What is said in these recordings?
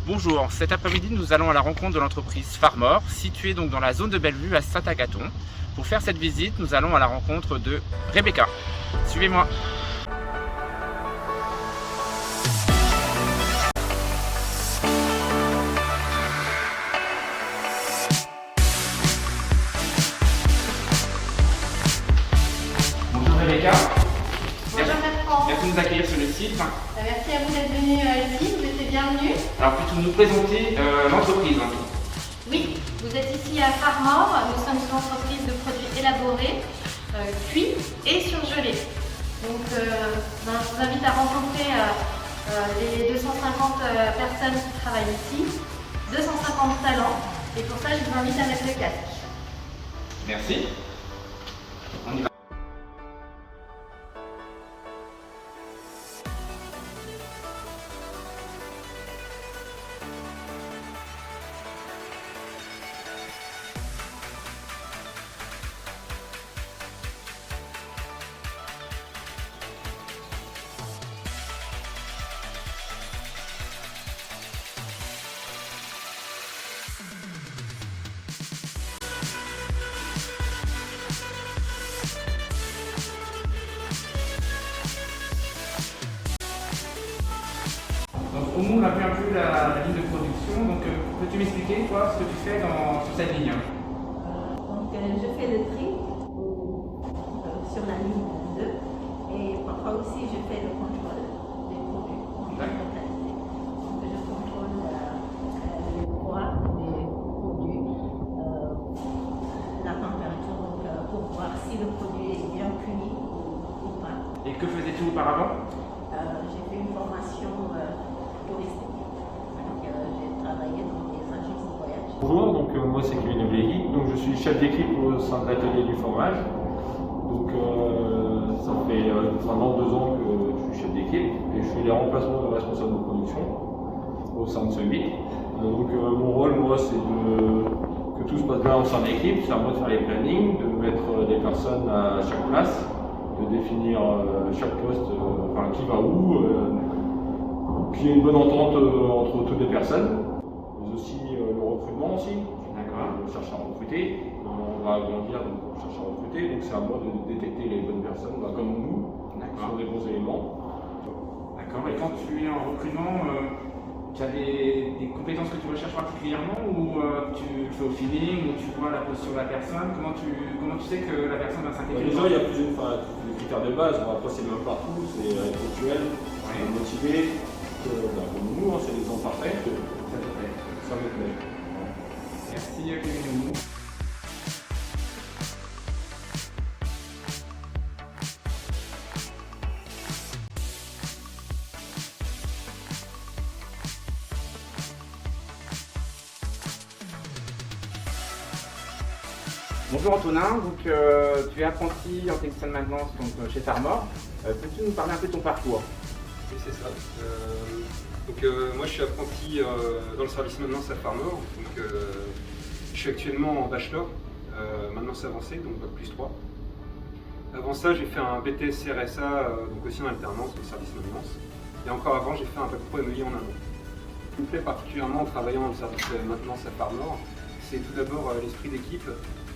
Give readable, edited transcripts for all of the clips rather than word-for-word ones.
Bonjour, cet après-midi nous allons à la rencontre de l'entreprise Farmor, située donc dans la zone de Bellevue à Saint-Agathon. Pour faire cette visite, nous allons à la rencontre de Rebecca. Suivez-moi. Bonjour Rebecca. Bonjour Bertrand. Merci de nous accueillir sur le site. Merci à vous d'être venu ici, vous êtes bienvenue. Alors puis-tu nous présenter l'entreprise? Oui, vous êtes ici à Farmor, nous sommes une entreprise de produits élaborés, cuits et surgelés. Donc je vous invite à rencontrer les 250 personnes qui travaillent ici, 250 talents, et pour ça je vous invite à mettre le casque. Merci. On y va. Donc, au moins, on a vu un peu la ligne de production. Donc, peux-tu m'expliquer, toi, ce que tu fais sur cette ligne? Je fais le tri sur la ligne 2 et parfois aussi je fais le contrôle des produits, contrôle de qualité. Donc je contrôle les poids des produits, la température pour voir si le produit est bien cuit ou pas. Et que faisais-tu auparavant? J'ai fait une formation touristique. Donc j'ai travaillé dans des agences de voyage. Bonjour, donc moi c'est Kevin Obléry, donc je suis chef d'équipe au sein de l'atelier du fromage. Donc ça fait maintenant 2 ans que je suis chef d'équipe et je fais les remplacements de responsable de production au sein de ce BIC. Donc mon rôle, moi, c'est que tout se passe bien au sein de l'équipe, c'est à moi de faire les plannings, de mettre des personnes à chaque place, de définir chaque poste, enfin qui va où, qu'il y ait une bonne entente entre toutes les personnes. Mais aussi le recrutement aussi. D'accord. On cherche à recruter, on va agrandir, donc on cherche à recruter, donc c'est à moi de détecter les bonnes personnes, comme nous, sur les bons éléments. D'accord. Et quand tu es en recrutement, tu as des compétences que tu recherches particulièrement ou tu le fais au feeling ou tu vois la posture de la personne? Comment tu sais que la personne va s'intégrer? Déjà, il y a plusieurs critères de base. Bon, après, c'est même partout, c'est être ponctuel, motivé, comme nous, c'est l'exemple parfait. Ça te plaît. Ça me plaît. Merci Kevin. Bonjour Antonin, donc, tu es apprenti en technicien de maintenance donc, chez Farmor. Peux-tu nous parler un peu de ton parcours? Oui, c'est ça. Moi je suis apprenti dans le service maintenance à Farmor. Donc, je suis actuellement en bachelor, maintenance avancée, donc Bac plus 3. Avant ça, j'ai fait un BTS CRSA, donc aussi en alternance au service maintenance. Et encore avant, j'ai fait un Bac Pro MEI en 1 an. Ce qui me plaît particulièrement en travaillant dans le service maintenance à Farmor, c'est tout d'abord l'esprit d'équipe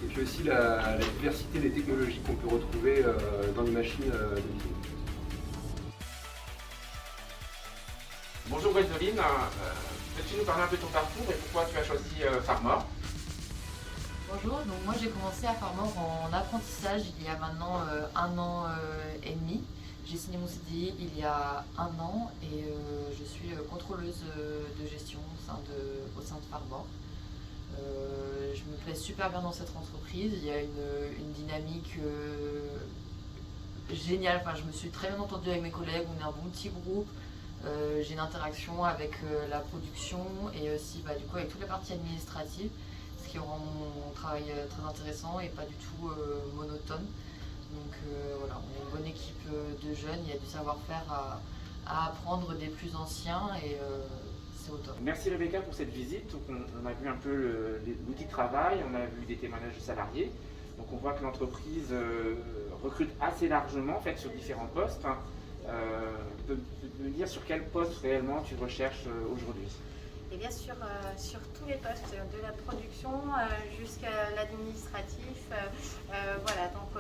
et puis aussi la diversité des technologies qu'on peut retrouver dans les machines de l'usine. Bonjour Gwendoline, peux-tu nous parler un peu de ton parcours et pourquoi tu as choisi Farmor? Bonjour, donc moi j'ai commencé à Farmor en apprentissage il y a maintenant 1 an et demi. J'ai signé mon CDI il y a 1 an et je suis contrôleuse de gestion au sein de Farmor. Je me plais super bien dans cette entreprise, il y a une dynamique géniale, enfin, je me suis très bien entendue avec mes collègues, on est un bon petit groupe. J'ai une interaction avec la production et aussi du coup avec toute la partie administrative, ce qui rend mon travail très intéressant et pas du tout monotone. Donc voilà, on est une bonne équipe de jeunes, il y a du savoir-faire à apprendre des plus anciens et c'est au top. Merci Rebecca pour cette visite. Donc, on a vu un peu l'outil de travail, on a vu des témoignages de salariés. Donc on voit que l'entreprise recrute assez largement en fait, sur différents postes. Tu peux me dire sur quel poste réellement tu recherches aujourd'hui? Et bien sur tous les postes, de la production jusqu'à l'administratif. Voilà, donc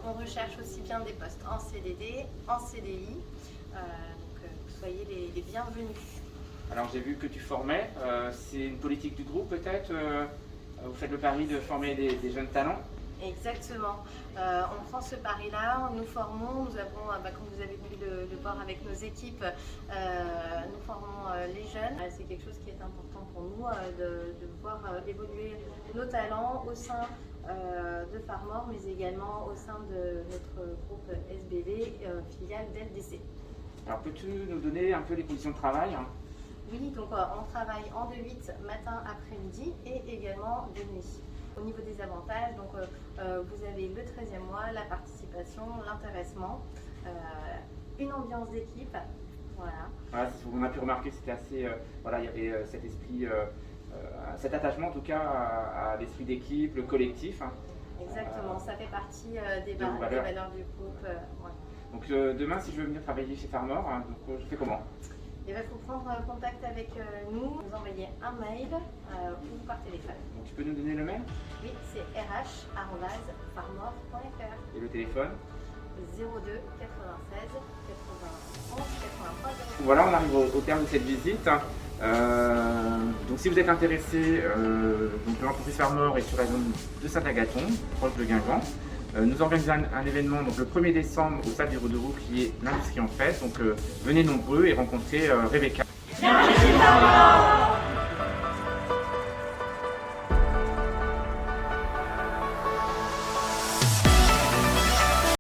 on recherche aussi bien des postes en CDD, en CDI. Soyez les bienvenus. Alors j'ai vu que tu formais, c'est une politique du groupe peut-être, vous faites le pari de former des jeunes talents? Exactement. On prend ce pari-là, nous formons, nous avons, comme vous avez pu le voir avec nos équipes, nous formons les jeunes. C'est quelque chose qui est important pour nous, de voir évoluer nos talents au sein de Farmor, mais également au sein de notre groupe SBV, filiale d'LDC. Alors peux-tu nous donner un peu les conditions de travail? Oui, donc on travaille en 2-8 matin, après-midi et également de nuit. Au niveau des avantages, donc, vous avez le 13e mois, la participation, l'intéressement, une ambiance d'équipe. Voilà. Voilà, on a pu remarquer que c'était assez. Voilà, il y avait cet esprit, cet attachement en tout cas à l'esprit d'équipe, le collectif. Exactement, ça fait partie des de valeurs du groupe. Ouais. Donc demain, si je veux venir travailler chez Farmor, donc, je fais comment? Il faut prendre contact avec nous, nous envoyer un mail ou par téléphone. Donc, tu peux nous donner le mail? Oui, c'est rh@farmor.fr. Et le téléphone? 02 96 91 83 0. Voilà, on arrive au terme de cette visite. Donc si vous êtes intéressé, donc l'entreprise Farmor est sur la zone de Saint-Agathon, proche de Guingamp. Nous organisons un événement donc, le 1er décembre au stade du Rodeau qui est l'industrie en fête. Donc venez nombreux et rencontrez Rebecca. Bienvenue chez Farmor.